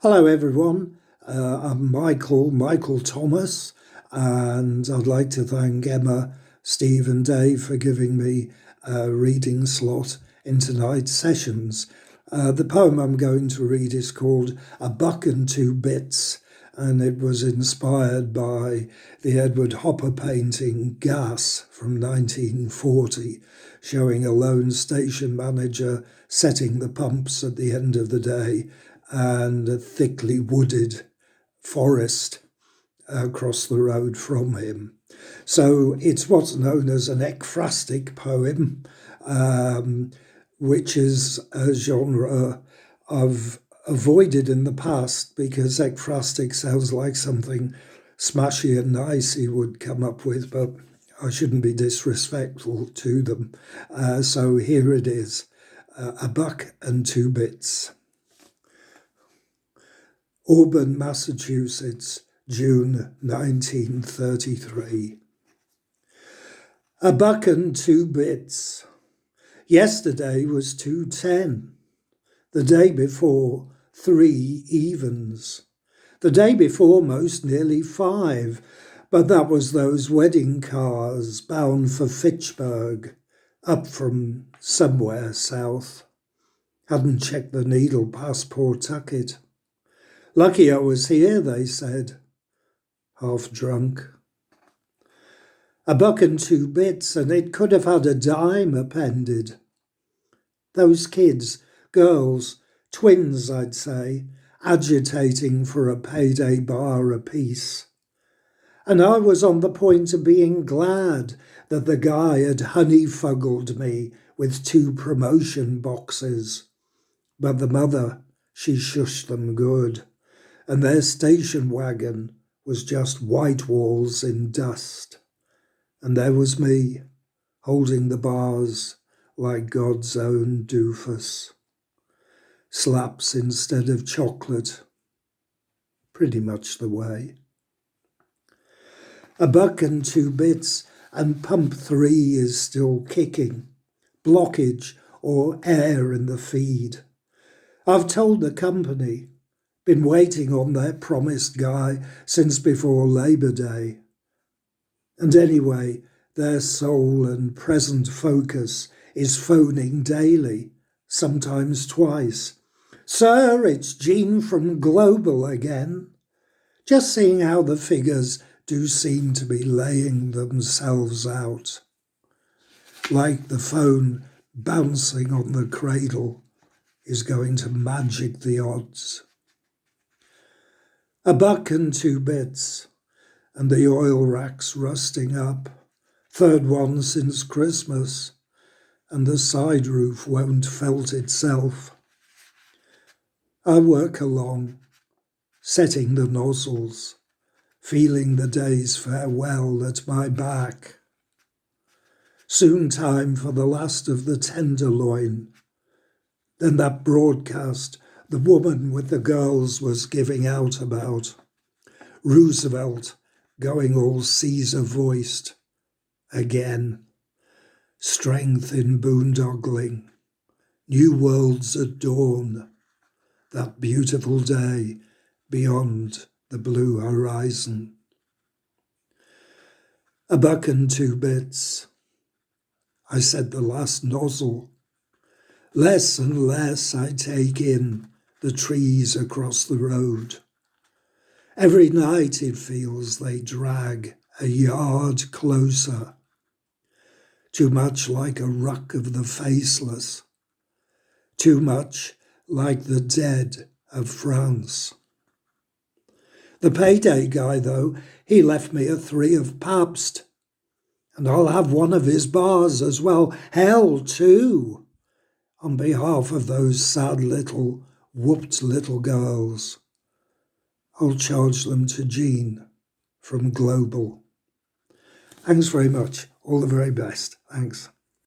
Hello everyone, I'm Michael Thomas, and I'd like to thank Emma, Steve and Dave for giving me a reading slot in tonight's sessions. The poem I'm going to read is called A Buck and Two Bits, and it was inspired by the Edward Hopper painting Gas from 1940, showing a lone station manager setting the pumps at the end of the day and a thickly wooded forest across the road from him. So it's what's known as an ekphrastic poem, which is a genre I've avoided in the past because ekphrastic sounds like something smashy and nice he would come up with, but I shouldn't be disrespectful to them. So here it is, A Buck and Two Bits. Auburn, Massachusetts, June 1933. A buck and two bits. Yesterday was 2.10. The day before, 3 evens. The day before, most nearly 5, but that was those wedding cars bound for Fitchburg, up from somewhere south. Hadn't checked the needle past Pawtucket. Lucky I was here, they said, half drunk. A buck and two bits, and it could have had a dime appended. Those kids, girls, twins, I'd say, agitating for a payday bar apiece. And I was on the point of being glad that the guy had honeyfuggled me with 2 promotion boxes. But the mother, she shushed them good. And their station wagon was just white walls in dust. And there was me, holding the bars like God's own doofus. Slaps instead of chocolate, pretty much the way. A buck and two bits, and pump 3 is still kicking. Blockage or air in the feed. I've told the company, been waiting on their promised guy since before Labor Day. And anyway, their sole and present focus is phoning daily, sometimes twice. Sir, it's Jean from Global again. Just seeing how the figures do seem to be laying themselves out. Like the phone bouncing on the cradle is going to magic the odds. A buck and two bits, and the oil rack's rusting up. 3rd one since Christmas, and the side roof won't felt itself. I work along, setting the nozzles, feeling the day's farewell at my back. Soon time for the last of the tenderloin. Then that broadcast the woman with the girls was giving out about. Roosevelt going all Caesar-voiced again. Strength in boondoggling. New worlds at dawn. That beautiful day beyond the blue horizon. A buck and two bits. I said the last nozzle. Less and less I take in the trees across the road. Every night it feels they drag a yard closer. Too much like a ruck of the faceless. Too much like the dead of France. The payday guy, though, he left me a 3 of Pabst. And I'll have one of his bars as well. Hell, 2. On behalf of those sad little, whooped little girls. I'll charge them to Jean from Global. Thanks very much. All the very best. Thanks.